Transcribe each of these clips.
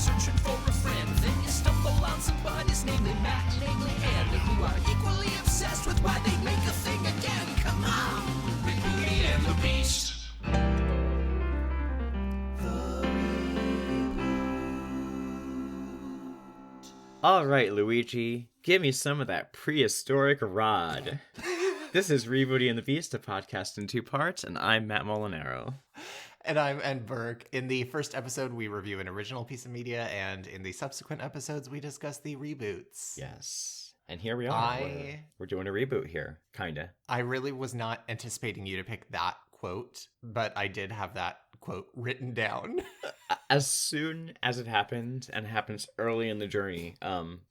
searching for a friend. Then you stumble on somebody's namely Matt, namely Ann, who are equally obsessed with why they make a thing again. Come on! Rick, Rudy, and the Beast. All right, Luigi, give me some of that prehistoric rod. This is Rebooty and the Beast, a podcast in 2 parts, and I'm Matt Molinaro. And I'm Ed Burke. In the first episode, we review an original piece of media, and in the subsequent episodes, we discuss the reboots. Yes. And here we are. We're doing a reboot here, kinda. I really was not anticipating you to pick that quote, but I did have that quote written down. As soon as it happened, and it happens early in the journey,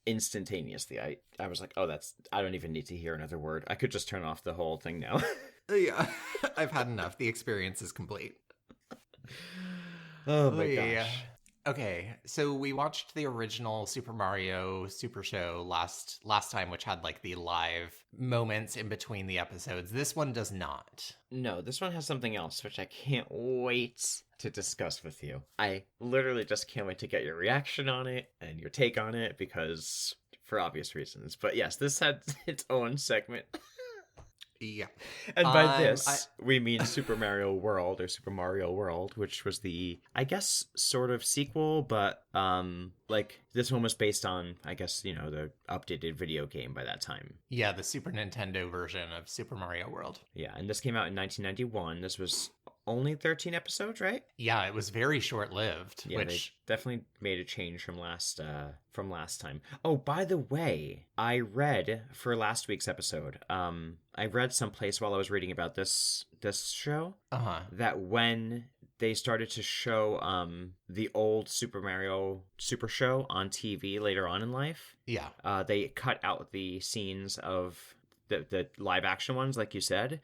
instantaneously, I was like, oh, I don't even need to hear another word. I could just turn off the whole thing now. Yeah, I've had enough. The experience is complete. Oh my gosh. Yeah. Okay, so we watched the original Super Mario Super Show last time, which had like the live moments in between the episodes. This one does not. No, this one has something else, which I can't wait to discuss with you. I literally just can't wait to get your reaction on it and your take on it, because for obvious reasons. But yes, this had its own segment. Yeah. And by this, we mean Super Mario World, or Super Mario World, which was the, I guess, sort of sequel, but, like, this one was based on, I guess, you know, the updated video game by that time. Yeah, the Super Nintendo version of Super Mario World. Yeah, and this came out in 1991. This was only 13 episodes, right? Yeah, it was very short-lived. Yeah, which they definitely made a change from last time. Oh, by the way, I read for last week's episode, I read someplace while I was reading about this show, that when they started to show the old Super Mario Super Show on TV later on in life, they cut out the scenes of the live action ones, like you said.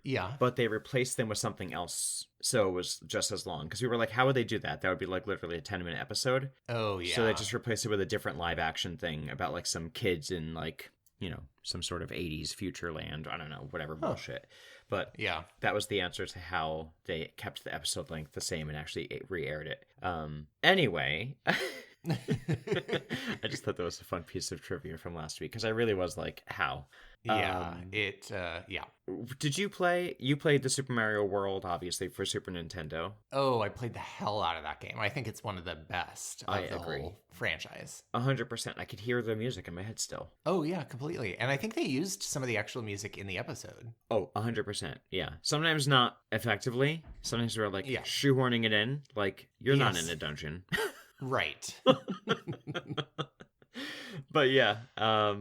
Yeah. But they replaced them with something else, so it was just as long. Because we were like, how would they do that? That would be like literally a 10-minute episode. Oh, yeah. So they just replaced it with a different live action thing about like some kids in like, you know, some sort of 80s future land. I don't know, whatever bullshit. But yeah, that was the answer to how they kept the episode length the same and actually re-aired it. Anyway... I just thought that was a fun piece of trivia from last week, because I really was like, how? Yeah, Did you played the Super Mario World, obviously, for Super Nintendo? Oh, I played the hell out of that game. I think it's one of the best of the agree. whole franchise. 100%. I could hear the music in my head still. Oh, yeah, completely. And I think they used some of the actual music in the episode. Oh, 100%. Yeah. Sometimes not effectively. Sometimes we're like shoehorning it in. Like, you're not in a dungeon. Right. But yeah, I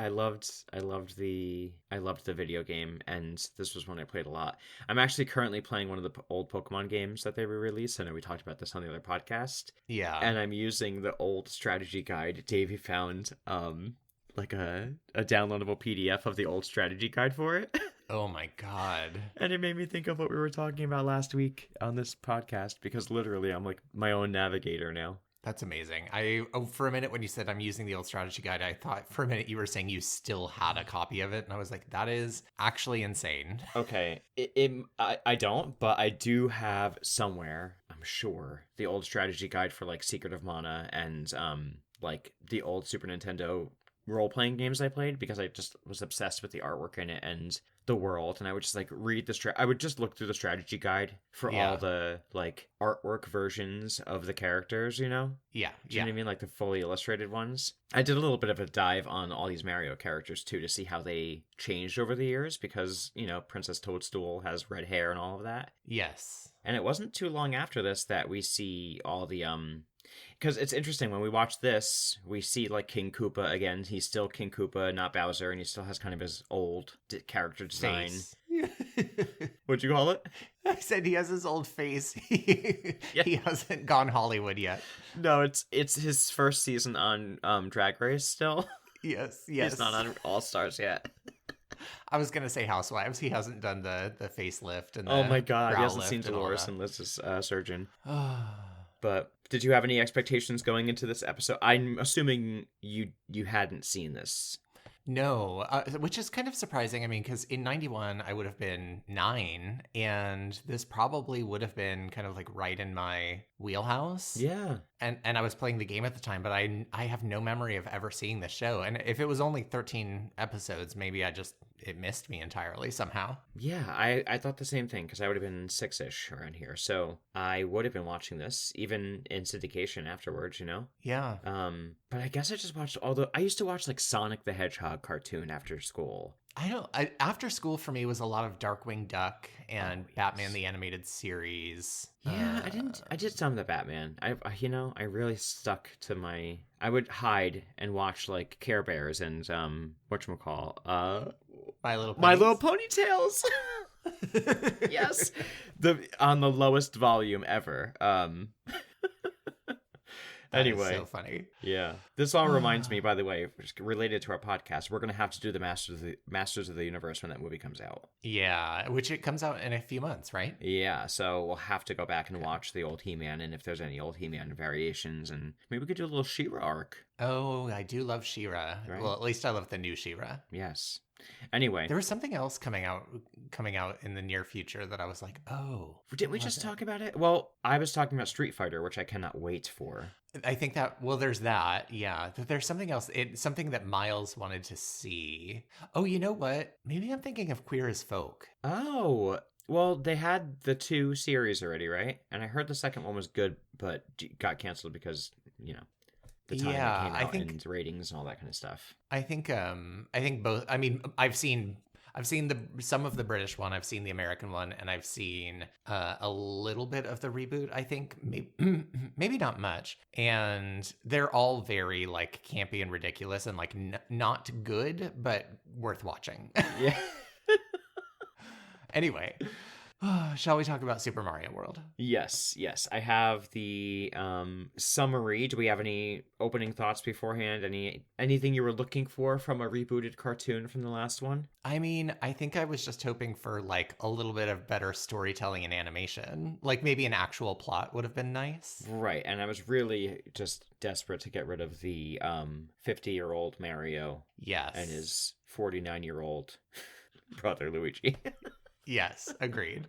loved the video game, and this was one I played a lot. I'm actually currently playing one of the old Pokemon games that they re-released. I know we talked about this on the other podcast. Yeah. And I'm using the old strategy guide Davey found, like a downloadable PDF of the old strategy guide for it. Oh my God. And it made me think of what we were talking about last week on this podcast, because literally I'm like my own navigator now. That's amazing. For a minute when you said I'm using the old strategy guide, I thought for a minute you were saying you still had a copy of it. And I was like, that is actually insane. Okay. I don't, but I do have somewhere, I'm sure, the old strategy guide for like Secret of Mana and like the old Super Nintendo role-playing games I played, because I just was obsessed with the artwork in it and the world, and I would just like read I would just look through the strategy guide for all the like artwork versions of the characters, you know? Yeah. Do you know what I mean? Like the fully illustrated ones. I did a little bit of a dive on all these Mario characters too, to see how they changed over the years, because, you know, Princess Toadstool has red hair and all of that. Yes. And it wasn't too long after this that we see all the because it's interesting, when we watch this, we see like King Koopa again. He's still King Koopa, not Bowser, and he still has kind of his old character design. What'd you call it? I said he has his old face. He hasn't gone Hollywood yet. No, it's his first season on Drag Race still. Yes. He's not on All Stars yet. I was gonna say Housewives. He hasn't done the facelift and oh my God, he hasn't lift seen and all Dolores that. and Liz's surgeon. But did you have any expectations going into this episode? I'm assuming you hadn't seen this. No, which is kind of surprising. I mean, because in 91, I would have been 9, and this probably would have been kind of like right in my wheelhouse. Yeah. And I was playing the game at the time, but I have no memory of ever seeing this show. And if it was only 13 episodes, maybe it missed me entirely somehow. Yeah, I thought the same thing, because I would have been 6-ish around here. So I would have been watching this, even in syndication afterwards, you know? Yeah. But I guess I just watched I used to watch like Sonic the Hedgehog cartoon after school. After school for me was a lot of Darkwing Duck and Batman the Animated Series. Yeah, I did some of the Batman. I really stuck to I would hide and watch like Care Bears and whatchamacall, My Little Ponytails. Yes. On the lowest volume ever. Anyway, so funny. Yeah, this all reminds me, by the way, related to our podcast, we're gonna have to do the Masters of the Universe when that movie comes out. Yeah, which it comes out in a few months, right? Yeah, so we'll have to go back and watch the old He-Man, and if there's any old He-Man variations, and maybe we could do a little She-Ra arc. Oh, I do love She-Ra. Right? Well, at least I love the new She-Ra. Yes. Anyway, there was something else coming out in the near future that I was like, oh. Didn't we just talk about it? Well, I was talking about Street Fighter, which I cannot wait for. I think there's that. Yeah. There's something else. Something that Miles wanted to see. Oh, you know what? Maybe I'm thinking of Queer as Folk. Oh, well, they had the 2 series already, right? And I heard the second one was good, but got canceled because, the time it came out and ratings and all that kind of stuff. I think both. I mean, I've seen some of the British one, I've seen the American one, and I've seen a little bit of the reboot. I think maybe not much, and they're all very like campy and ridiculous and like not good, but worth watching. Yeah. Anyway. Shall we talk about Super Mario World? Yes. I have the summary. Do we have any opening thoughts beforehand? Anything you were looking for from a rebooted cartoon from the last one? I mean, I think I was just hoping for like a little bit of better storytelling and animation. Like maybe an actual plot would have been nice. Right, and I was really just desperate to get rid of the 50-year-old Mario. Yes. And his 49-year-old brother Luigi. Yes, agreed.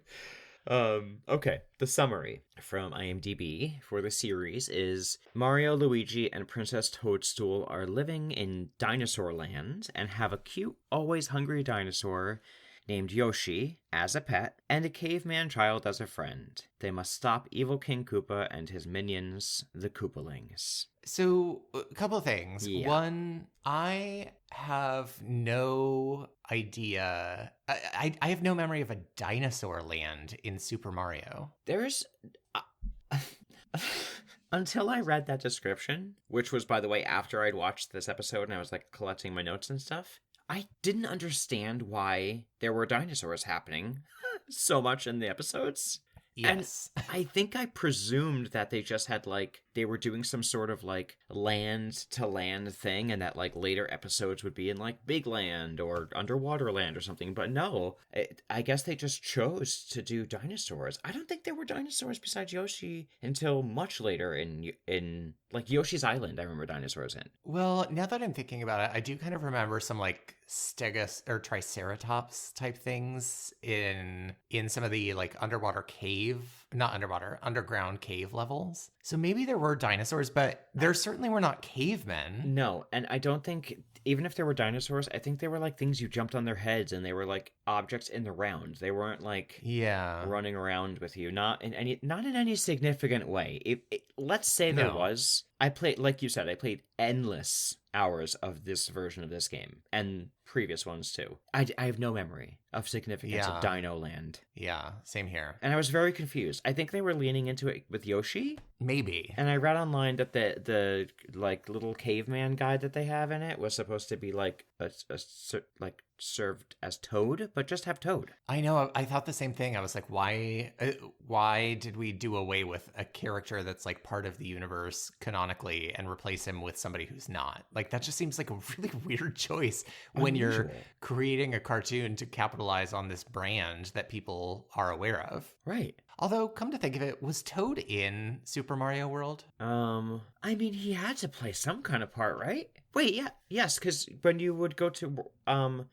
Okay, the summary from IMDb for the series is Mario, Luigi, and Princess Toadstool are living in Dinosaur Land and have a cute, always hungry dinosaur named Yoshi as a pet and a caveman child as a friend. They must stop evil King Koopa and his minions, the Koopalings. So, a couple of things. Yeah. One, I have no idea. I have no memory of a dinosaur land in Super Mario. There's... Until I read that description, which was, by the way, after I'd watched this episode and I was like collecting my notes and stuff, I didn't understand why there were dinosaurs happening so much in the episodes. Yes. And I think I presumed that they just had they were doing some sort of land to land thing, and that later episodes would be in Big Land or Underwater Land or something. But no, I guess they just chose to do dinosaurs. I don't think there were dinosaurs besides Yoshi until much later in Yoshi's Island. I remember dinosaurs in. Well, now that I'm thinking about it, I do kind of remember some Stegosaurus or Triceratops type things in some of the underground cave levels. So maybe there were dinosaurs, but there certainly were not cavemen. No, and I don't think, even if there were dinosaurs, I think they were things you jumped on their heads, and they were objects in the round. They weren't running around with you, not in any significant way. Let's say there was. I played, like you said, I played endless hours of this version of this game and previous ones too. I have no memory of significance of Dino Land. Yeah, same here. And I was very confused. I think they were leaning into it with Yoshi. Maybe. And I read online that the little caveman guy that they have in it was supposed to be served as Toad, but just have Toad. I know. I thought the same thing. I was like, why did we do away with a character that's part of the universe canonically and replace him with somebody who's not? That just seems like a really weird choice when you're creating a cartoon to capitalize on this brand that people are aware of. Right. Although, come to think of it, was Toad in Super Mario World? I mean, he had to play some kind of part, right? Wait, yeah, yes, because when you would go to,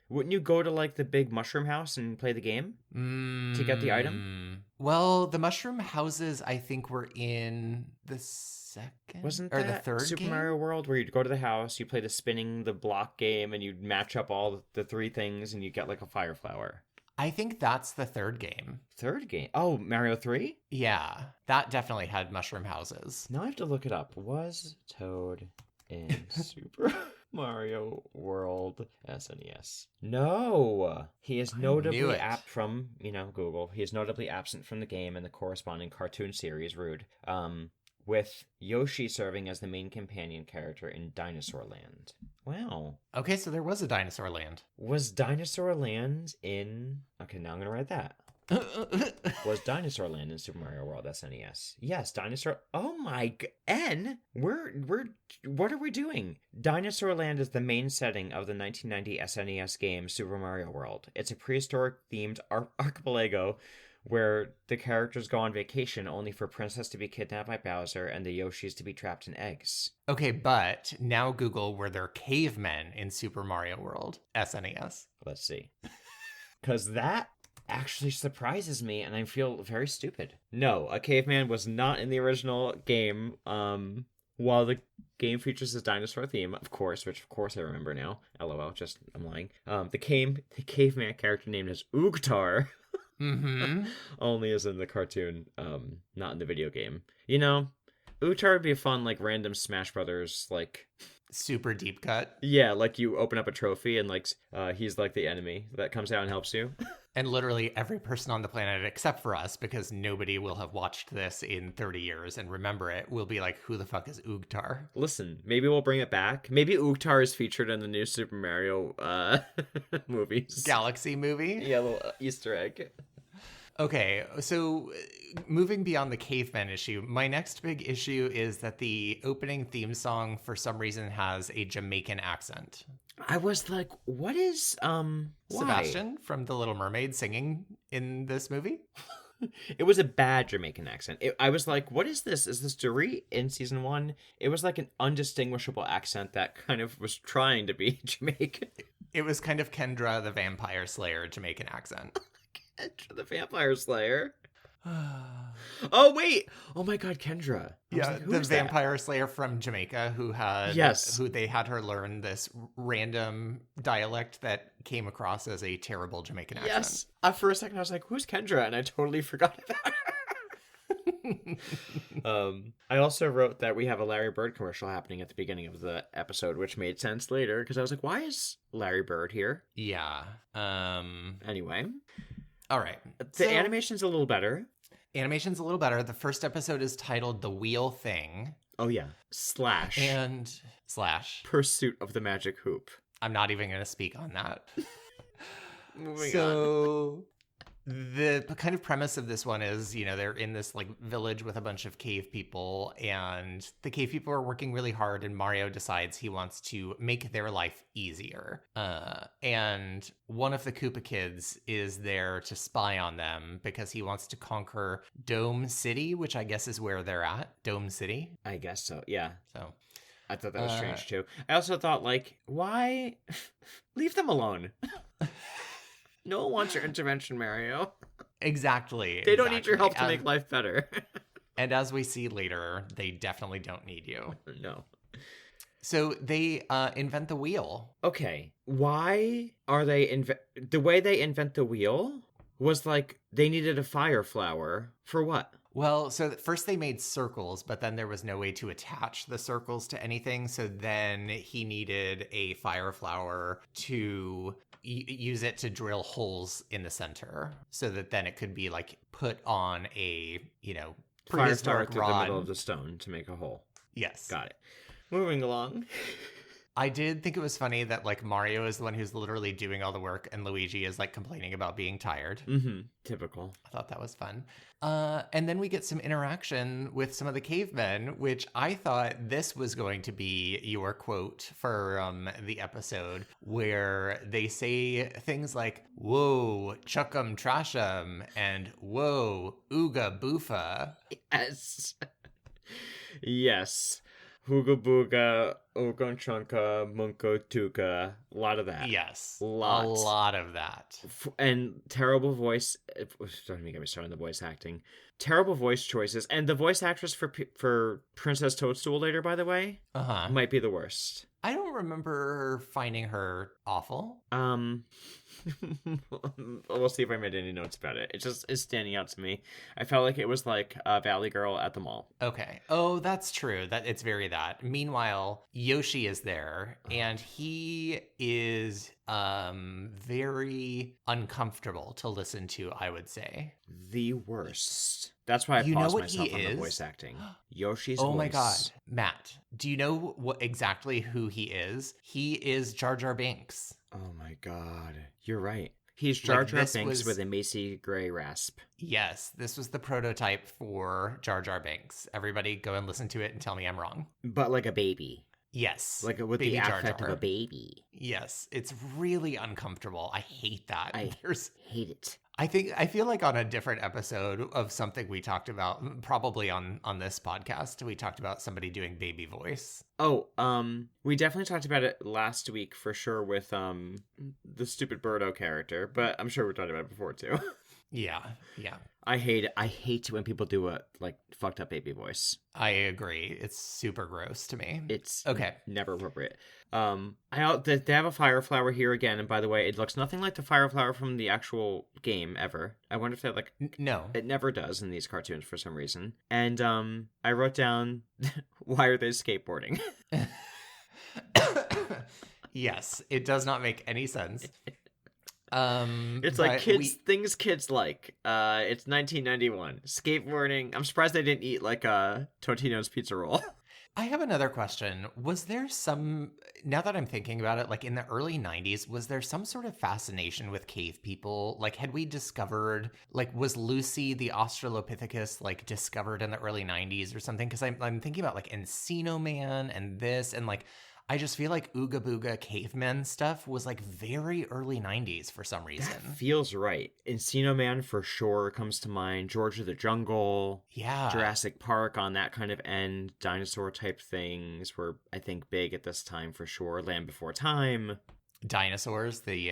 wouldn't you go to like the big mushroom house and play the game to get the item? Well, the mushroom houses, I think, were in the second Wasn't or that the third Super game? Mario World where you'd go to the house, you play the spinning the block game, and you'd match up all the three things, and you get like a fire flower? I think that's the third game. Third game? Oh, Mario 3? Yeah, that definitely had mushroom houses. Now I have to look it up. Was Toad in Super Mario World SNES? No! He is knew notably it. from, Google. He is notably absent from the game and the corresponding cartoon series, Rude. With Yoshi serving as the main companion character in Dinosaur Land. Wow. Okay, so there was a Dinosaur Land. Was Dinosaur Land in... Okay, now I'm going to write that. Was Dinosaur Land in Super Mario World SNES? Yes, Dinosaur... Oh my... N? What are we doing? Dinosaur Land is the main setting of the 1990 SNES game Super Mario World. It's a prehistoric-themed archipelago where the characters go on vacation only for Princess to be kidnapped by Bowser and the Yoshis to be trapped in eggs. Okay, but now Google, were there cavemen in Super Mario World SNES? Let's see. Because that actually surprises me and I feel very stupid. No, a caveman was not in the original game. While the game features a dinosaur theme, of course, which of course I remember now. LOL, just I'm lying. The caveman character named as Oogtar. Mm-hmm. Only as in the cartoon, not in the video game. Oogtar would be a fun, like, random Smash Brothers, like... Super deep cut. Yeah, like you open up a trophy and, like, he's, like, the enemy that comes out and helps you. And literally every person on the planet, except for us, because nobody will have watched this in 30 years and remember it, will be like, who the fuck is Oogtar? Listen, maybe we'll bring it back. Maybe Oogtar is featured in the new Super Mario movies. Galaxy movie? Yeah, a little Easter egg. Okay, so moving beyond the caveman issue, my next big issue is that the opening theme song for some reason has a Jamaican accent. I was like, what is, why? Sebastian from The Little Mermaid singing in this movie? It was a bad Jamaican accent. I was like, what is this? Is this Dorit in season 1? It was like an undistinguishable accent that kind of was trying to be Jamaican. It was kind of Kendra the Vampire Slayer Jamaican accent. Kendra the Vampire Slayer. Oh, wait. Oh my God, Kendra. Yeah, like, who the is that? vampire slayer from Jamaica who they had her learn this random dialect that came across as a terrible Jamaican accent. Yes. For a second, I was like, who's Kendra? And I totally forgot about her. I also wrote that we have a Larry Bird commercial happening at the beginning of the episode, which made sense later because I was like, why is Larry Bird here? Yeah. Anyway. All right. The animation's a little better. Animation's a little better. The first episode is titled The Wheel Thing. Oh, yeah. Slash. And slash. Pursuit of the Magic Hoop. I'm not even going to speak on that. Moving on. The kind of premise of this one is, they're in this like village with a bunch of cave people, and the cave people are working really hard, and Mario decides he wants to make their life easier. And one of the Koopa kids is there to spy on them because he wants to conquer Dome City, which I guess is where they're at. Dome City. I guess so, yeah. So I thought that was strange too. I also thought, like, why? Leave them alone. No one wants your intervention, Mario. Exactly. They don't need your help to make life better. And as we see later, they definitely don't need you. No. So they invent the wheel. Okay. Why are they the way they invent the wheel was like they needed a fire flower for what? Well, so first they made circles, but then there was no way to attach the circles to anything. So then he needed a fire flower to use it to drill holes in the center so that then it could be like put on a, prehistoric through rod. the middle of the stone to make a hole. Yes. Got it. Moving along. I did think it was funny that like Mario is the one who's literally doing all the work and Luigi is like complaining about being tired. Mm-hmm. Typical. I thought that was fun. And then we get some interaction with some of the cavemen, which I thought this was going to be your quote for the episode, where they say things like, whoa, chuck 'em, trash 'em, and whoa, ooga boofa. Yes. Yes. Hooga Booga, Ogonchunka, Munko Tuka. A lot of that. Yes. Lots. A lot of that. And terrible voice. Don't even get me started on the voice acting. Terrible voice choices. And the voice actress for Princess Toadstool later, by the way, might be the worst. I don't remember finding her awful. We'll see if I made any notes about it. It just is standing out to me. I felt like it was like a Valley Girl at the mall. Okay. Oh, that's true. That it's very that. Meanwhile, Yoshi is there, and he is very uncomfortable to listen to, I would say. The worst. That's why I paused myself on the voice acting. Yoshi's voice. Oh my god. Matt, do you know exactly who he is? He is Jar Jar Binks. Oh my god. You're right. He's Jar Jar Binks with a Macy Gray rasp. Yes, this was the prototype for Jar Jar Binks. Everybody go and listen to it and tell me I'm wrong. But like a baby. Yes. Like with baby the affect of a baby. Yes. It's really uncomfortable. I hate that. I hate it. I feel like on a different episode of something we talked about, probably on this podcast, we talked about somebody doing baby voice. Oh, we definitely talked about it last week for sure with the stupid Birdo character, but I'm sure we talked about it before too. Yeah. I hate it. I hate when people do a like fucked up baby voice. I agree. It's super gross to me. It's okay. Never appropriate. They have a fire flower here again, and by the way, it looks nothing like the fire flower from the actual game ever. I wonder if that no, it never does in these cartoons for some reason. And I wrote down, why are they skateboarding? Yes, it does not make any sense. It's like things kids like. It's 1991. Skateboarding. I'm surprised they didn't eat like a Totino's pizza roll. I have another question. Was there some, now that I'm thinking about it, like in the early 90s, was there some sort of fascination with cave people? Like, had we discovered, like, was Lucy the Australopithecus, like, discovered in the early 90s or something? Because I'm thinking about, like, Encino Man and this, and, like, I just feel like Ooga Booga cavemen stuff was like very early 90s for some reason. That feels right. Encino Man for sure comes to mind. George of the Jungle. Yeah. Jurassic Park on that kind of end. Dinosaur type things were, I think, big at this time for sure. Land Before Time. Dinosaurs, the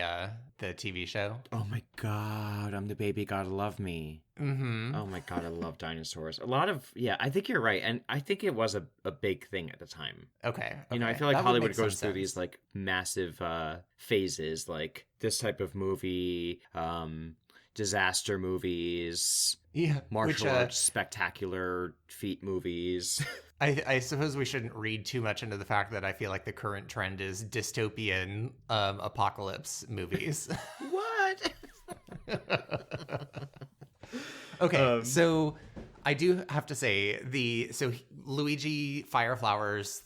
TV show. Oh my god, I'm the baby, gotta love me. Mm-hmm. Oh my god, I love dinosaurs. A lot of, I think you're right. And I think it was a big thing at the time. Okay. You know, I feel like Hollywood goes through these like massive phases, like this type of movie, disaster movies, martial arts, spectacular feat movies. I suppose we shouldn't read too much into the fact that I feel like the current trend is dystopian apocalypse movies. What? Okay, so I do have to say Mario fire flowers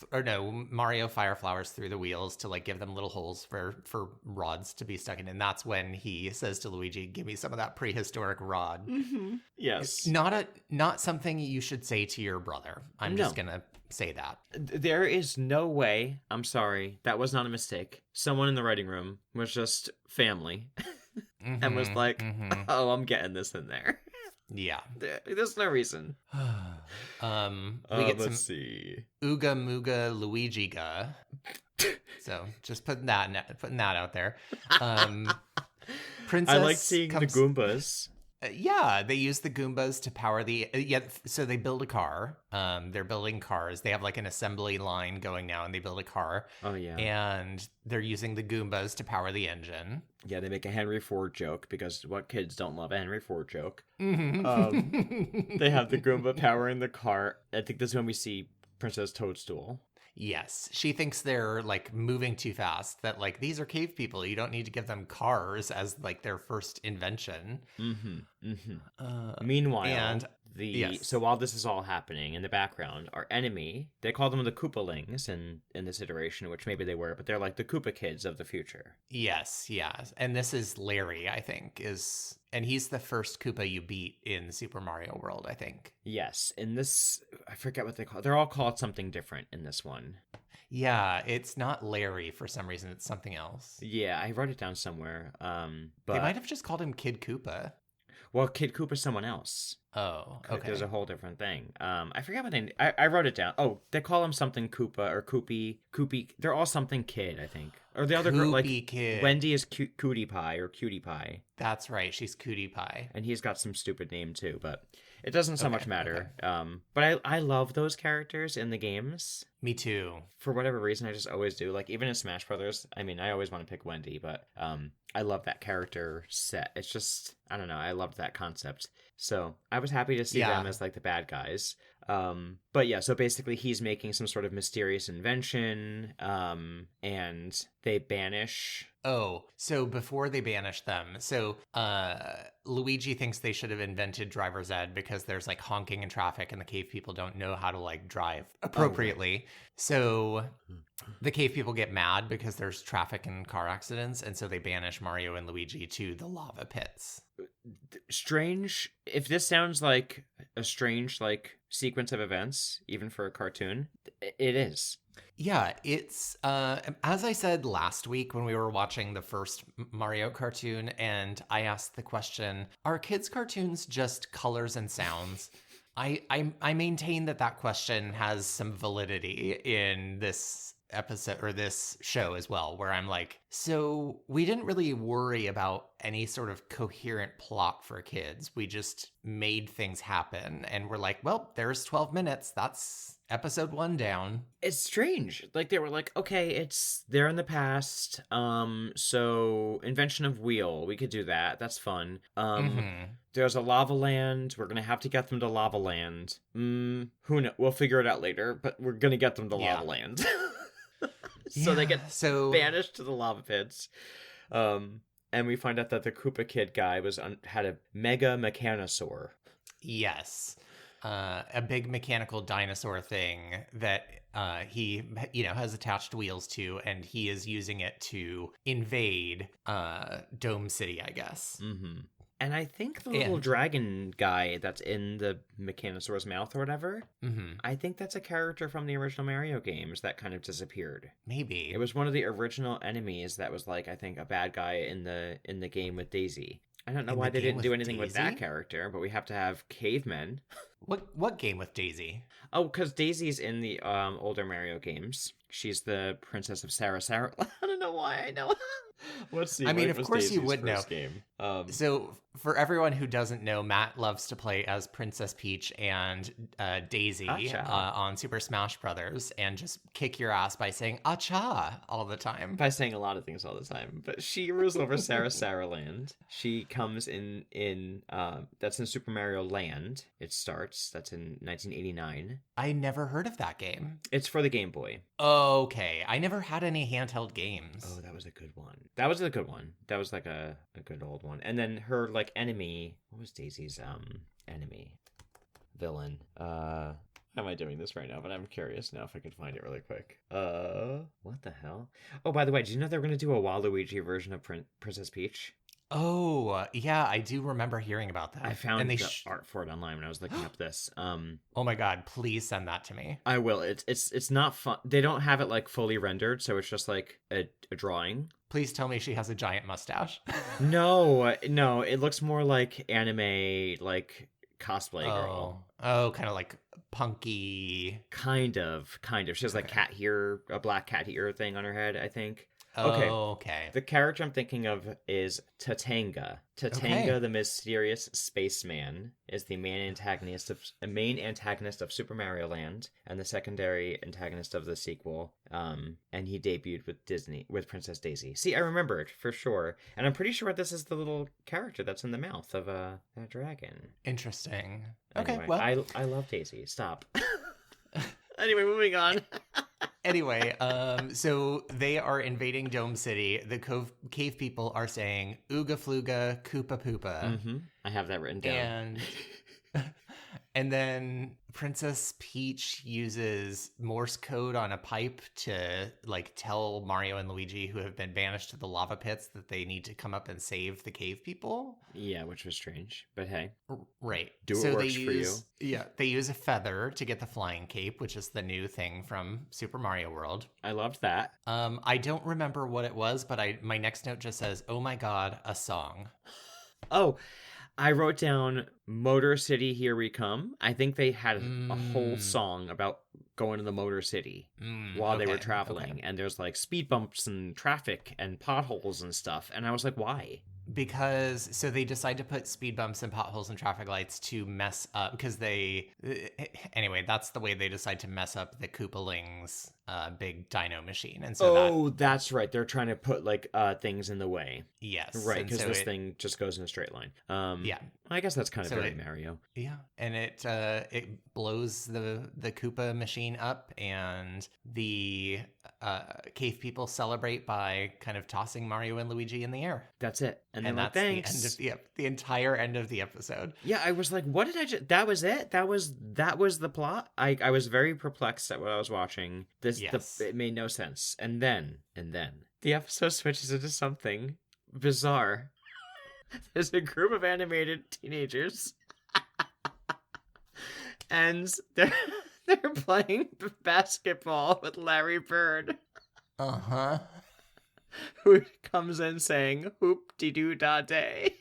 through the wheels to like give them little holes for rods to be stuck in, and that's when he says to Luigi, "Give me some of that prehistoric rod." Mm-hmm. Yes, it's not something you should say to your brother. I'm just gonna say that there is no way. I'm sorry, that was not a mistake. Someone in the writing room was just family, and was like, "Oh, I'm getting this in there." Yeah. There's no reason. We get let's see. Ooga Mooga Luigi ga. So just putting that out there. Princess I like seeing the Goombas. Yeah, they use the Goombas to power so they build a car. They're building cars. They have like an assembly line going now, and they build a car. Oh, yeah. And they're using the Goombas to power the engine. Yeah, they make a Henry Ford joke, because what kids don't love a Henry Ford joke? Mm-hmm. They have the Goomba powering the car. I think this is when we see Princess Toadstool. Yes, she thinks they're like moving too fast, that like these are cave people. You don't need to give them cars as like their first invention. Meanwhile, so while this is all happening in the background, our enemy, they call them the Koopalings in this iteration, which maybe they were, but they're like the Koopa kids of the future. Yes. And this is Larry, I think, and he's the first Koopa you beat in Super Mario World, I think. Yes. In this, I forget what they call it. They're all called something different in this one. Yeah, it's not Larry for some reason. It's something else. Yeah, I wrote it down somewhere. But they might have just called him Kid Koopa. Well, Kid Koopa's someone else. Oh, okay. There's a whole different thing. I forget what I wrote it down. Oh, they call him something Koopa or Koopy. They're all something Kid, I think. Or the other girl, like Kid. Wendy is Cootie Pie or Cutie Pie. That's right. She's Cutie Pie. And he's got some stupid name too, but it doesn't so much matter. Okay. But I love those characters in the games. Me too. For whatever reason, I just always do. Like, even in Smash Brothers, I mean, I always want to pick Wendy, but I love that character set. It's just, I don't know, I loved that concept. So I was happy to see them as, like, the bad guys. But yeah, so basically he's making some sort of mysterious invention, and they banish... Oh, so before they banish them, so Luigi thinks they should have invented driver's ed because there's like honking in traffic and the cave people don't know how to like drive appropriately. Oh, right. So the cave people get mad because there's traffic and car accidents, and so they banish Mario and Luigi to the lava pits. Strange. If this sounds like a strange like sequence of events, even for a cartoon, it is. Yeah, it's, as I said last week when we were watching the first Mario cartoon, and I asked the question, are kids' cartoons just colors and sounds? I maintain that question has some validity in this episode or this show as well, where I'm like, so we didn't really worry about any sort of coherent plot for kids. We just made things happen, and we're like, well, there's 12 minutes. That's episode 1 down. It's strange. Like, they were like, okay, it's there in the past. So invention of wheel, we could do that. That's fun. There's a lava land. We're gonna have to get them to lava land. Who knows? We'll figure it out later. But we're gonna get them to lava land. So they get banished to the lava pits. And we find out that the Koopa Kid guy had a mega mechanosaur. Yes. A big mechanical dinosaur thing that he has attached wheels to, and he is using it to invade Dome City, I guess. Mm-hmm. And I think the little dragon guy that's in the Mechanosaur's mouth or whatever, I think that's a character from the original Mario games that kind of disappeared. Maybe. It was one of the original enemies that was like, I think, a bad guy in the game with Daisy. I don't know why they didn't do anything with that character, but we have to have cavemen. What game with Daisy? Oh, because Daisy's in the older Mario games. She's the princess of Sarah. I don't know why I know. Let's see. I mean, of course Daisy's you would know. Game? So, for everyone who doesn't know, Matt loves to play as Princess Peach and Daisy on Super Smash Brothers, and just kick your ass by saying "Acha" all the time. By saying a lot of things all the time, but she rules over Sarah Land. She comes in that's in Super Mario Land. It starts. That's in 1989. I never heard of that game. It's for the Game Boy. Okay, I never had any handheld games. Oh, that was a good one. That was a good one. That was like a good old one. And then her like enemy. What was Daisy's enemy? Villain. How am I doing this right now? But I'm curious now if I could find it really quick. What the hell? Oh, by the way, did you know they were going to do a Waluigi version of Princess Peach? Oh, yeah, I do remember hearing about that. I found the art for it online when I was looking up this. Oh my god, please send that to me. I will. It's not fun. They don't have it like fully rendered, so it's just like a drawing. Please tell me she has a giant mustache. No, it looks more like anime, like cosplay girl. Oh, kind of like punky. Kind of. She has like a black cat ear thing on her head, I think. Okay. The character I'm thinking of is Tatanga. Tatanga, the mysterious spaceman, is the main antagonist of Super Mario Land and the secondary antagonist of the sequel. And he debuted with Princess Daisy. See, I remember it for sure, and I'm pretty sure this is the little character that's in the mouth of that dragon. Interesting. Anyway, okay, well, I love Daisy. Stop. Anyway, moving on. Anyway, so they are invading Dome City. The cave people are saying "Ooga Fluga, Koopa Poopa." Mm-hmm. I have that written down. And then Princess Peach uses Morse code on a pipe to like tell Mario and Luigi, who have been banished to the lava pits, that they need to come up and save the cave people. Yeah, which was strange, but hey. Right. Works for you. Yeah, they use a feather to get the flying cape, which is the new thing from Super Mario World. I loved that. I don't remember what it was, but my next note just says, "Oh my god, a song." Oh, I wrote down Motor City, Here We Come. I think they had a whole song about going to the Motor City while they were traveling. And there's like speed bumps and traffic and potholes and stuff. And I was like, why? Because so they decide to put speed bumps and potholes and traffic lights to mess up because anyway, that's the way they decide to mess up the Koopalings big dino machine. And so that's right. They're trying to put like things in the way. Yes. Right, because this thing just goes in a straight line. Yeah. I guess that's kind of very Mario. Yeah. And it blows the Koopa machine up, and the cave people celebrate by kind of tossing Mario and Luigi in the air. That's it. And then that's thanks. the end of the entire end of the episode. Yeah, I was like, what did I just... That was it? That was the plot? I was very perplexed at what I was watching. It made no sense. And then the episode switches into something bizarre. There's a group of animated teenagers. And they're playing basketball with Larry Bird. Uh-huh. Who comes in saying, hoop-de-doo-da-day.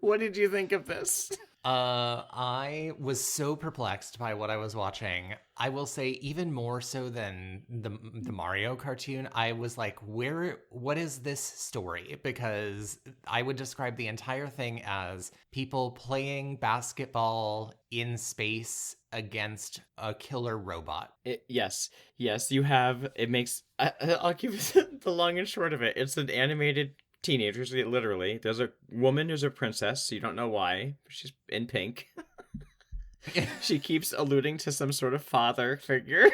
What did you think of this? I was so perplexed by what I was watching. I will say even more so than the Mario cartoon. I was like, what is this story? Because I would describe the entire thing as people playing basketball in space against a killer robot. Yes, you have, it makes, I'll give you the long and short of it. It's an animated teenagers, literally. There's a woman who's a princess. You don't know why. She's in pink. She keeps alluding to some sort of father figure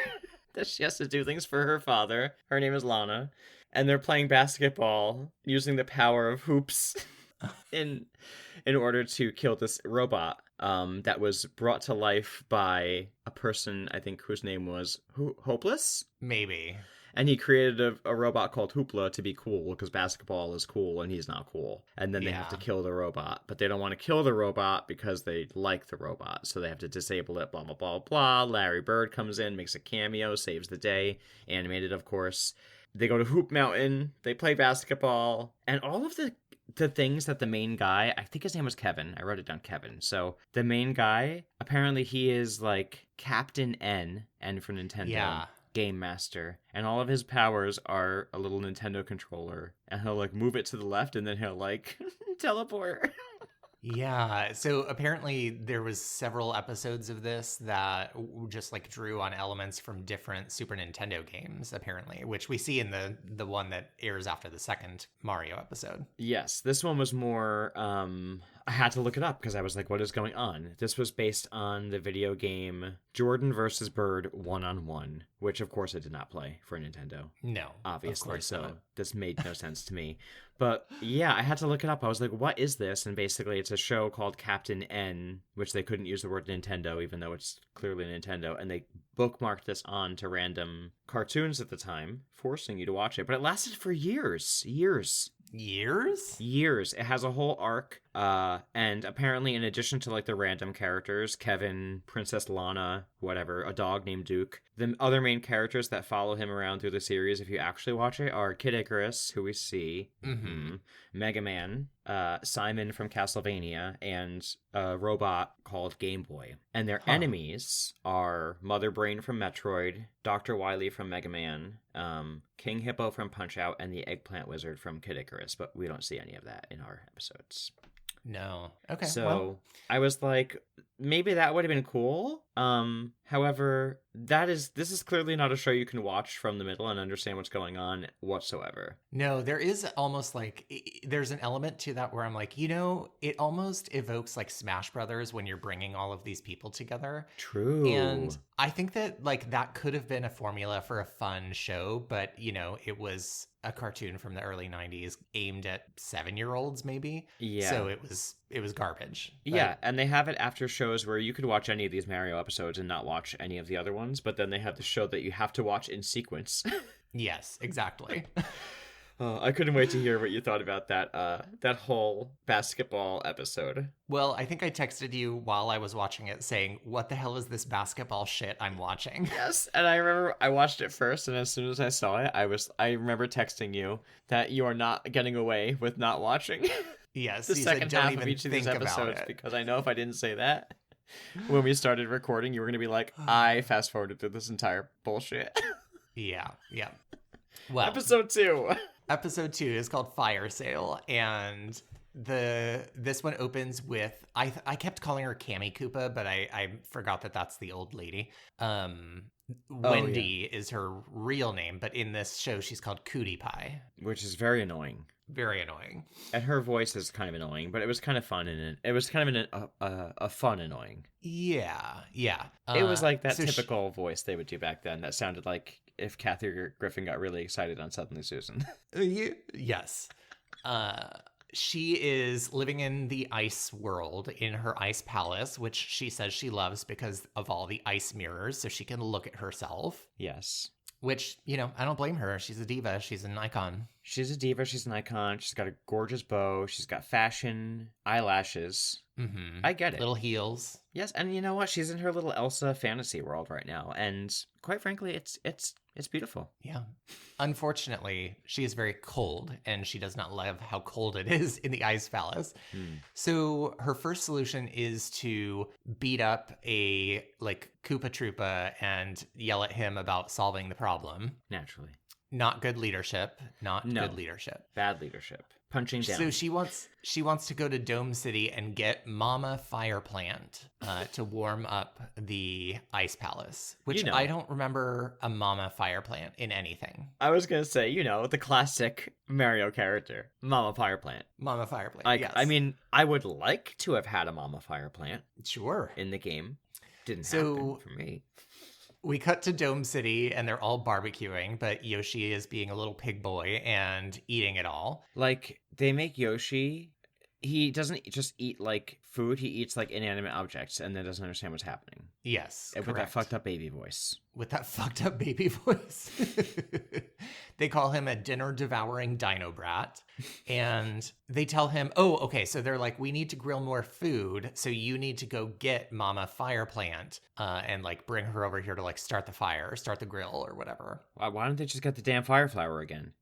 that she has to do things for her father. Her name is Lana. And they're playing basketball using the power of hoops in order to kill this robot that was brought to life by a person, I think, whose name was Hopeless? Maybe. And he created a robot called Hoopla to be cool, because basketball is cool and he's not cool. And then they have to kill the robot. But they don't want to kill the robot because they like the robot. So they have to disable it, blah, blah, blah, blah. Larry Bird comes in, makes a cameo, saves the day. Animated, of course. They go to Hoop Mountain. They play basketball. And all of the things that the main guy, I think his name was Kevin. I wrote it down, Kevin. So the main guy, apparently he is like Captain N for Nintendo. Yeah. Game Master, and all of his powers are a little Nintendo controller, and he'll like move it to the left and then he'll like teleport. Yeah, so apparently there was several episodes of this that just like drew on elements from different Super Nintendo games, apparently, which we see in the one that airs after the second Mario episode. Yes, this one was more I had to look it up because I was like, what is going on? This was based on the video game Jordan vs. Bird 1-on-1, which of course I did not play for Nintendo. No, obviously. So this made no sense to me. But yeah, I had to look it up. I was like, what is this? And basically it's a show called Captain N, which they couldn't use the word Nintendo, even though it's clearly Nintendo. And they bookmarked this on to random cartoons at the time, forcing you to watch it. But it lasted for years. It has a whole arc, and apparently in addition to like the random characters, Kevin, Princess Lana, whatever, a dog named Duke, the other main characters that follow him around through the series, if you actually watch it, are Kid Icarus, who we see, Mega Man, Simon from Castlevania, and a robot called Game Boy. And their enemies are Mother Brain from Metroid, Dr. Wily from Mega Man, King Hippo from Punch-Out!, and the Eggplant Wizard from Kid Icarus, but we don't see any of that in our episodes. No. Okay. So I was like, maybe that would have been cool. However, this is clearly not a show you can watch from the middle and understand what's going on whatsoever. No, there is almost like, there's an element to that where I'm like, it almost evokes like Smash Brothers when you're bringing all of these people together. True. And I think that like that could have been a formula for a fun show, but it was a cartoon from the early 90s aimed at 7-year-olds maybe. Yeah. So it was garbage. Yeah, and they have it after shows where you could watch any of these Mario episodes and not watch any of the other ones, but then they have the show that you have to watch in sequence. Yes, exactly. I couldn't wait to hear what you thought about that whole basketball episode. Well, I think I texted you while I was watching it saying, what the hell is this basketball shit I'm watching? Yes, and I remember I watched it first, and as soon as I saw it, I remember texting you that you are not getting away with not watching. Yes, the you second said, don't half even of each of these think about episodes it. because I know if I didn't say that when we started recording, you were going to be like, I fast forwarded through this entire bullshit. Yeah. Well, Episode 2. Episode 2 is called Fire Sale, and this one opens with I kept calling her Cammy Koopa, but I forgot that that's the old lady. Wendy is her real name, but in this show she's called Cootie Pie. Which is very annoying. Very annoying. And her voice is kind of annoying, but it was kind of fun, and it was kind of a fun annoying. Yeah. It was like that so typical voice they would do back then that sounded like if Kathy Griffin got really excited on Suddenly Susan. Yes. She is living in the ice world in her ice palace, which she says she loves because of all the ice mirrors, so she can look at herself. Yes. Which, I don't blame her. She's a diva. She's an icon. She's a diva. She's an icon. She's got a gorgeous bow. She's got fashion, eyelashes. Mm-hmm. I get it. Little heels. Yes, and you know what? She's in her little Elsa fantasy world right now, and quite frankly, it's beautiful. Yeah. Unfortunately, she is very cold, and she does not love how cold it is in the ice palace. So her first solution is to beat up a Koopa Troopa and yell at him about solving the problem. Naturally. Not good leadership. Good leadership. Bad leadership. Punching down. So she wants to go to Dome City and get Mama Fire Plant to warm up the ice palace, which I don't remember a Mama Fire Plant in anything. I was gonna say, the classic Mario character, Mama Fire Plant. Mama Fire Plant. Yes. I mean, I would like to have had a Mama Fire Plant. Sure. In the game, didn't happen for me. We cut to Dome City and they're all barbecuing, but Yoshi is being a little pig boy and eating it all. They make Yoshi, he doesn't just eat food, he eats inanimate objects and then doesn't understand what's happening. Yes, with that fucked up baby voice. They call him a dinner-devouring dino brat. And they tell him, oh, okay, so they're like, we need to grill more food, so you need to go get Mama Fire Plant and bring her over here to start the fire, start the grill or whatever. Why don't they just get the damn fire flower again?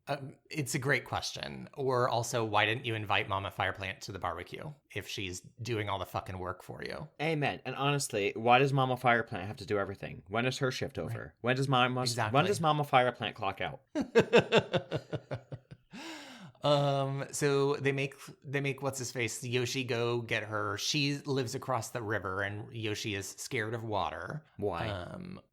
It's a great question. Or also, why didn't you invite Mama Fire Plant to the barbecue if she's doing all the fucking work for you? Amen. And honestly, why does Mama Fire Plant have to do everything? When is her shift over? Right. When does Mama Fire Plant clock out? So they make what's his face Yoshi go get her. She lives across the river, and Yoshi is scared of water. Why?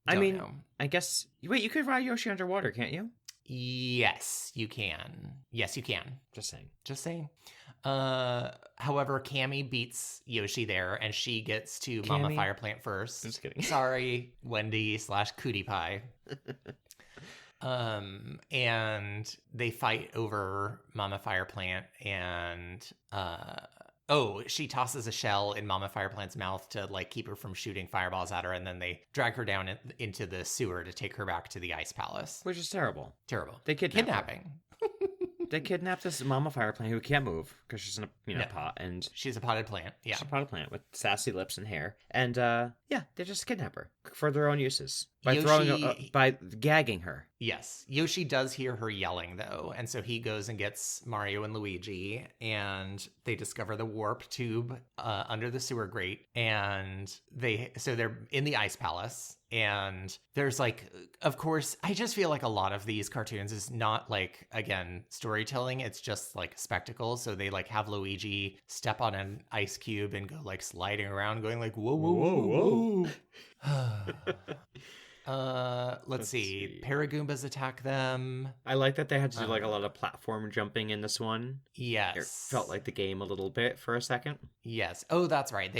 I mean, I guess. Wait, you could ride Yoshi underwater, can't you? Yes, you can. Yes, you can. Just saying. However, Cammy beats Yoshi there, and she gets to Mama Fire Plant first. Just kidding. Sorry, Wendy / Cootie Pie. And they fight over Mama Fire Plant, and she tosses a shell in Mama Fire Plant's mouth to keep her from shooting fireballs at her, and then they drag her down into the sewer to take her back to the ice palace. Which is terrible. They kidnapping. They kidnapped this Mama Fire Plant who can't move because she's in a pot, and she's a potted plant. Yeah, she's a potted plant with sassy lips and hair, and they just kidnap her for their own uses by by gagging her. Yes, Yoshi does hear her yelling though, and so he goes and gets Mario and Luigi, and they discover the warp tube under the sewer grate, and they're in the ice palace. And there's of course, I just feel like a lot of these cartoons is not again, storytelling. It's just spectacle. So they have Luigi step on an ice cube and go sliding around going whoa, whoa, whoa, whoa. Let's see. Paragoombas attack them. I like that they had to do a lot of platform jumping in this one. Yes. It felt like the game a little bit for a second. Yes. Oh, that's right.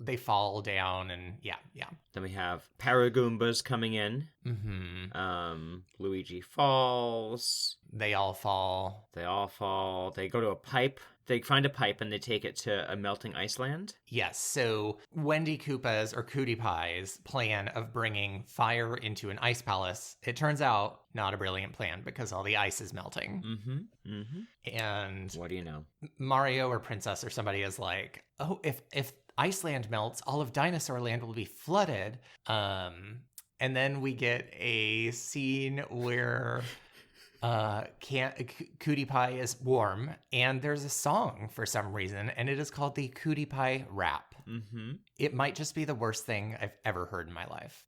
They fall down and yeah. Then we have Paragoombas coming in. Mm-hmm. Luigi falls. They all fall. They go to a pipe. They find a pipe and they take it to a melting Iceland. Yes, so Wendy Koopa's or Cootie Pie's plan of bringing fire into an ice palace, it turns out not a brilliant plan because all the ice is melting. Mm-hmm. Mm-hmm. And what do you know? Mario or Princess or somebody is like, oh, if Iceland melts, all of Dinosaur Land will be flooded. And then we get a scene where Cootie Pie is warm, and there's a song for some reason, and it is called the Cootie Pie Rap. Mm-hmm. It might just be the worst thing I've ever heard in my life.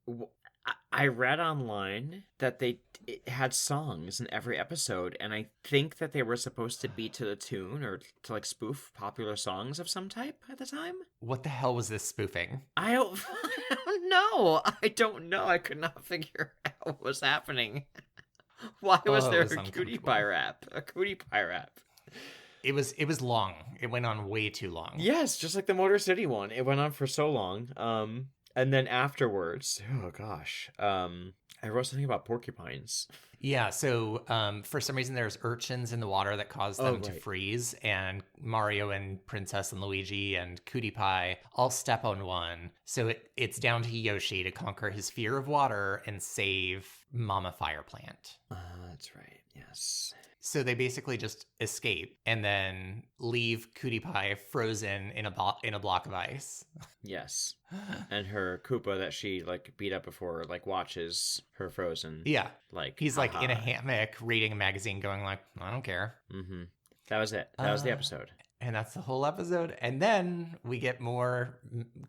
I read online that it had songs in every episode, and I think that they were supposed to be to the tune or to like spoof popular songs of some type at the time. What the hell was this spoofing? I don't, I don't know. I don't know. I could not figure out what was happening. Why was there it was a Cootie Pie rap? A Cootie Pie rap. It was long. It went on way too long. Yes, just like the Motor City one. It went on for so long. And then afterwards, oh gosh, I wrote something about porcupines. Yeah, so for some reason there's urchins in the water that cause them to freeze, and Mario and Princess and Luigi and Cootie Pie all step on one. So it's down to Yoshi to conquer his fear of water and save Mama Fire Plant. That's right, yes. So they basically just escape and then leave Cootie Pie frozen in a block of ice. Yes. And her Koopa that she like beat up before like watches her frozen. Yeah. Like he's like in a hammock reading a magazine going like, I don't care. Mm-hmm. That was it. That was the episode. And that's the whole episode. And then we get more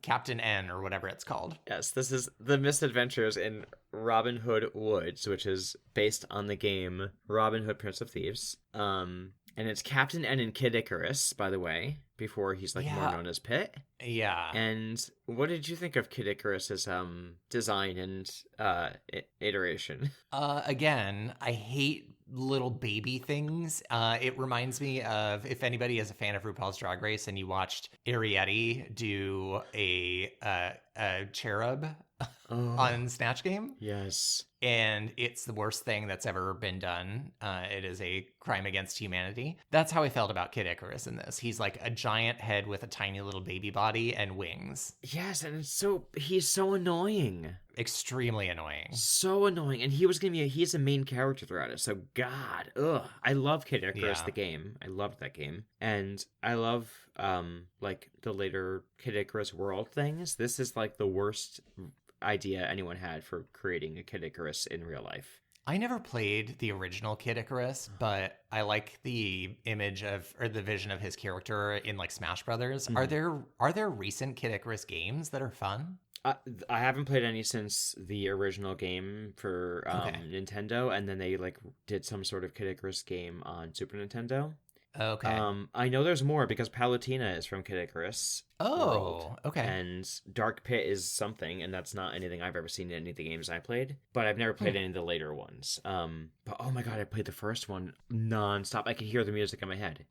Captain N or whatever it's called. Yes, this is the misadventures in Robin Hood Woods, which is based on the game Robin Hood Prince of Thieves. And it's Captain N and Kid Icarus, by the way, before he's like more known as Pit. Yeah. And what did you think of Kid Icarus's design and iteration? Again, I hate little baby things. It reminds me of, if anybody is a fan of RuPaul's Drag Race and you watched Ariete do a cherub on Snatch Game. Yes. And it's the worst thing that's ever been done. It is a crime against humanity. That's how I felt about Kid Icarus in this. He's like a giant head with a tiny little baby body and wings. Yes, and he's so annoying. Extremely annoying. So annoying. And he's a main character throughout it. So God, I love Kid Icarus, the game. I loved that game. And I love like the later Kid Icarus world things. This is like the worst idea anyone had for creating a Kid Icarus in real life. I never played the original Kid Icarus, but I like the image of, or the vision of his character in like Smash Brothers. Mm-hmm. Are there recent Kid Icarus games that are fun? I haven't played any since the original game for Nintendo, and then they like did some sort of Kid Icarus game on Super Nintendo. Okay. I know there's more because Palutena is from Kid Icarus. Oh, okay. And Dark Pit is something, and that's not anything I've ever seen in any of the games I played. But I've never played any of the later ones. But oh my god, I played the first one nonstop. I could hear the music in my head.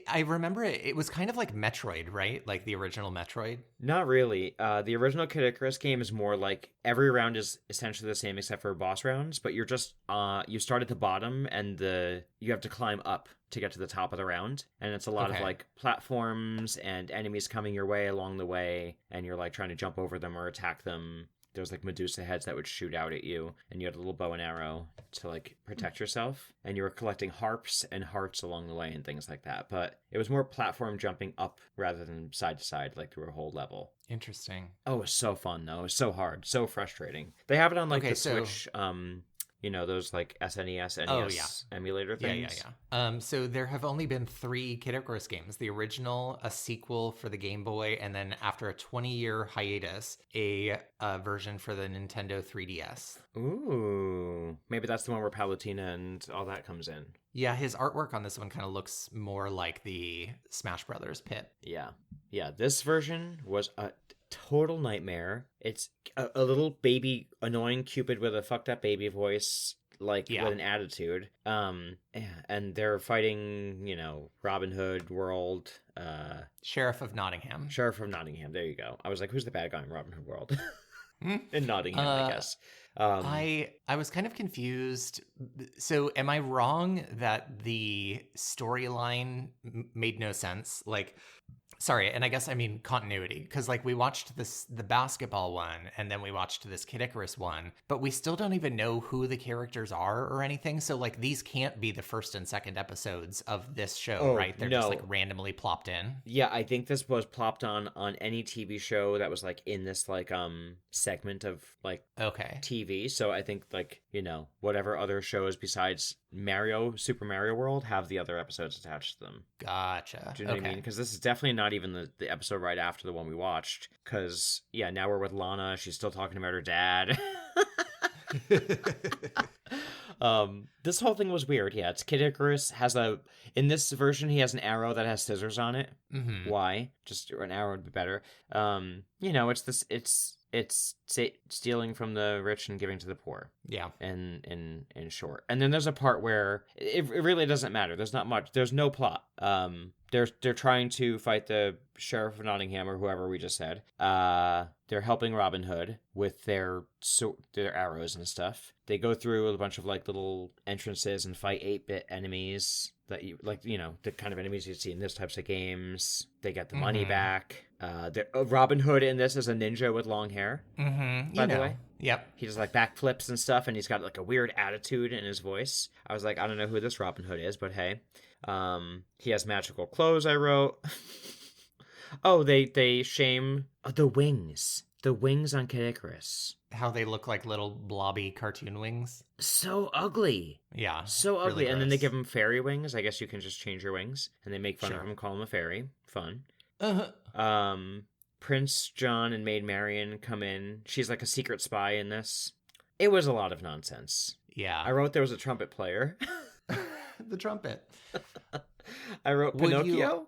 I remember it was kind of like Metroid, right? Like the original Metroid? Not really. The original Kid Icarus game is more like every round is essentially the same except for boss rounds, but you're just you start at the bottom and you have to climb up to get to the top of the round, and it's a lot of like platforms and enemies coming your way along the way, and you're like trying to jump over them or attack them. There's like Medusa heads that would shoot out at you, and you had a little bow and arrow to like protect yourself, and you were collecting harps and hearts along the way and things like that. But it was more platform jumping up rather than side to side, like through a whole level. Interesting. Oh, it was so fun though. It was so hard, so frustrating. They have it on like the Switch. You know, those like SNES, NES emulator things. Yeah. So there have only been 3 Kid Icarus games. The original, a sequel for the Game Boy, and then after a 20-year hiatus, a version for the Nintendo 3DS. Ooh. Maybe that's the one where Palutena and all that comes in. Yeah, his artwork on this one kind of looks more like the Smash Brothers Pit. Yeah. Yeah, this version was a total nightmare. It's a little baby annoying Cupid with a fucked up baby voice, like with an attitude. And they're fighting, you know, Robin Hood World, Sheriff of Nottingham. There you go. I was like, who's the bad guy in Robin Hood World? In Nottingham, I guess. I was kind of confused. So am I wrong that the storyline made no sense? Like, Sorry, and I guess I mean continuity, because like we watched the basketball one, and then we watched this Kid Icarus one, but we still don't even know who the characters are or anything. So like these can't be the first and second episodes of this show, right? They're just like randomly plopped in. Yeah, I think this was plopped on any TV show that was like in this like segment of like Okay. TV. So I think like, you know, whatever other shows besides Super Mario World have the other episodes attached to them. Gotcha. Do you know what I mean? Because this is definitely not even the episode right after the one we watched. Because, yeah, now we're with Lana. She's still talking about her dad. This whole thing was weird. Yeah, it's Kid Icarus in this version, he has an arrow that has scissors on it. Mm-hmm. Why? Just an arrow would be better. You know, it's stealing from the rich and giving to the poor. Yeah. In short. And then there's a part where it really doesn't matter. There's not much. There's no plot. They're trying to fight the Sheriff of Nottingham or whoever we just said. They're helping Robin Hood with their arrows and stuff. They go through a bunch of like little entrances and fight 8-bit enemies that you like, you know, the kind of enemies you see in this types of games. They get the money back. Robin Hood in this is a ninja with long hair. By the way. Yep. He does like backflips and stuff, and he's got like a weird attitude in his voice. I was like, I don't know who this Robin Hood is, but hey. He has magical clothes, I wrote. Oh, they shame the wings. The wings on Kid Icarus. How they look like little blobby cartoon wings. So ugly. Yeah. So ugly. Really and then they gross. give him fairy wings. I guess you can just change your wings. And they make fun of him, call him a fairy. Fun. Prince John and Maid Marian come in. She's like a secret spy in this. It was a lot of nonsense. Yeah. I wrote there was a trumpet player. The trumpet. I wrote Would Pinocchio, ?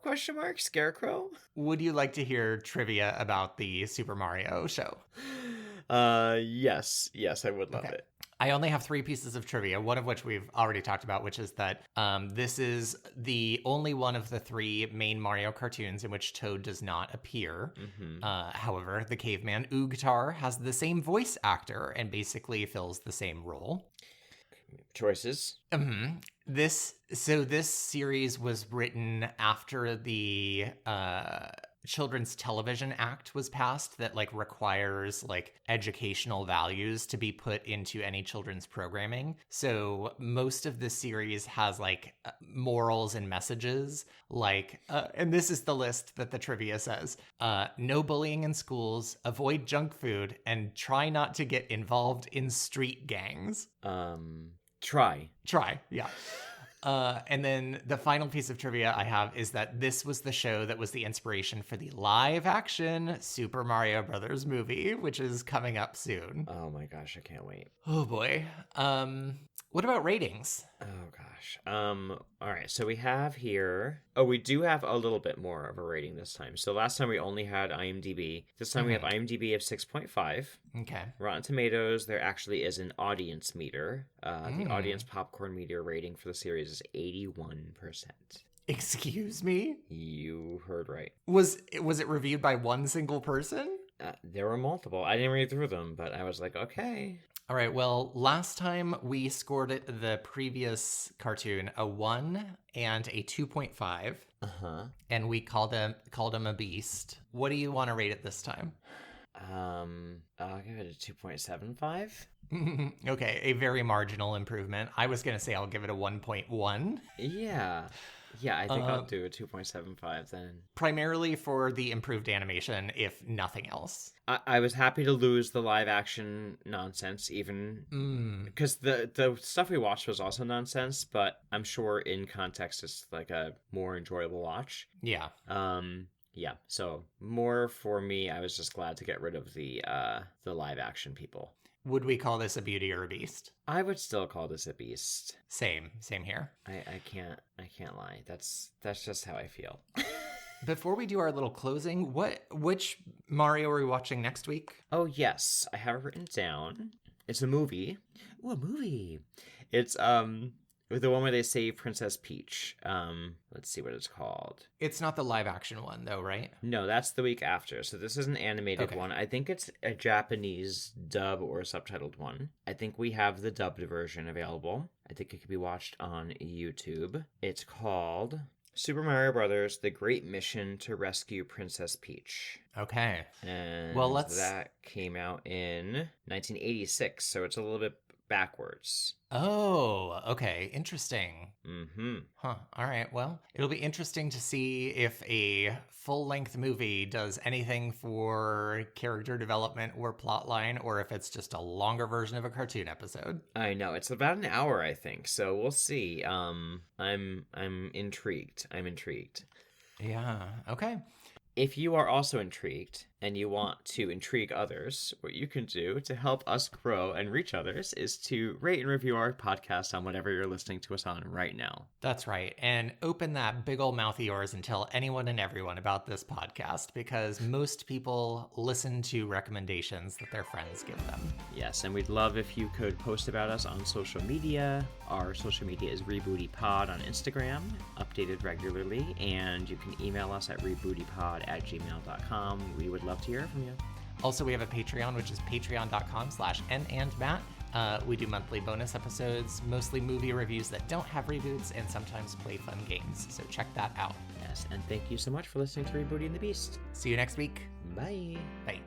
Scarecrow? Would you like to hear trivia about the Super Mario show? Yes, I would love it. I only have 3 pieces of trivia, one of which we've already talked about, which is that this is the only one of the 3 main Mario cartoons in which Toad does not appear. However, the caveman Oogtar has the same voice actor and basically fills the same role. Choices. This series was written after the Children's Television Act was passed that like requires like educational values to be put into any children's programming. So most of the series has like morals and messages like, and this is the list that the trivia says, no bullying in schools, avoid junk food, and try not to get involved in street gangs. Try, yeah. And then the final piece of trivia I have is that this was the show that was the inspiration for the live-action Super Mario Brothers movie, which is coming up soon. Oh my gosh, I can't wait. Oh boy. What about ratings? Oh gosh. All right, so we have here... Oh, we do have a little bit more of a rating this time. So last time we only had IMDb. This time we have IMDb of 6.5. Okay. Rotten Tomatoes, there actually is an audience meter. The audience popcorn meter rating for the series is 81%. Excuse me? You heard right. Was it reviewed by one single person? There were multiple. I didn't read through them, but I was like, okay. All right, well, last time we scored it, the previous cartoon, a 1 and a 2.5. And we called him a beast. What do you want to rate it this time? I'll give it a 2.75. Okay, a very marginal improvement. I was going to say I'll give it a 1.1. Yeah, I think I'll do a 2.75 then. Primarily for the improved animation, if nothing else. I was happy to lose the live action nonsense, even because the stuff we watched was also nonsense, but I'm sure in context it's like a more enjoyable watch. Yeah. Yeah, so more for me. I was just glad to get rid of the live action people. Would we call this a beauty or a beast? I would still call this a beast. Same here. I can't lie. That's just how I feel. Before we do our little closing, which Mario are we watching next week? Oh yes, I have it written down. It's a movie. Ooh, a movie. It's the one where they save Princess Peach. Let's see what it's called. It's not the live action one though, right? No, that's the week after. So this is an animated one. I think it's a Japanese dub or subtitled one. I think we have the dubbed version available. I think it can be watched on YouTube. It's called Super Mario Brothers: The Great Mission to Rescue Princess Peach. Okay. And Well, that came out in 1986, so it's a little bit backwards. Oh, okay. Interesting. Mm-hmm. Huh. All right. Well, it'll be interesting to see if a full-length movie does anything for character development or plotline, or if it's just a longer version of a cartoon episode. I know. It's about an hour, I think, so we'll see. I'm intrigued. I'm intrigued. Yeah. Okay. If you are also intrigued and you want to intrigue others, what you can do to help us grow and reach others is to rate and review our podcast on whatever you're listening to us on right now. That's right. And open that big old mouth of yours and tell anyone and everyone about this podcast, because most people listen to recommendations that their friends give them. Yes, and we'd love if you could post about us on social media. Our social media is RebootyPod on Instagram, updated regularly, and you can email us at rebootypod@gmail.com. We would love to hear from you. Also, we have a Patreon, which is patreon.com/nandmatt. We do monthly bonus episodes, mostly movie reviews that don't have reboots, and sometimes play fun games. So check that out. Yes, and thank you so much for listening to Rebooty and the Beast. See you next week. Bye. Bye.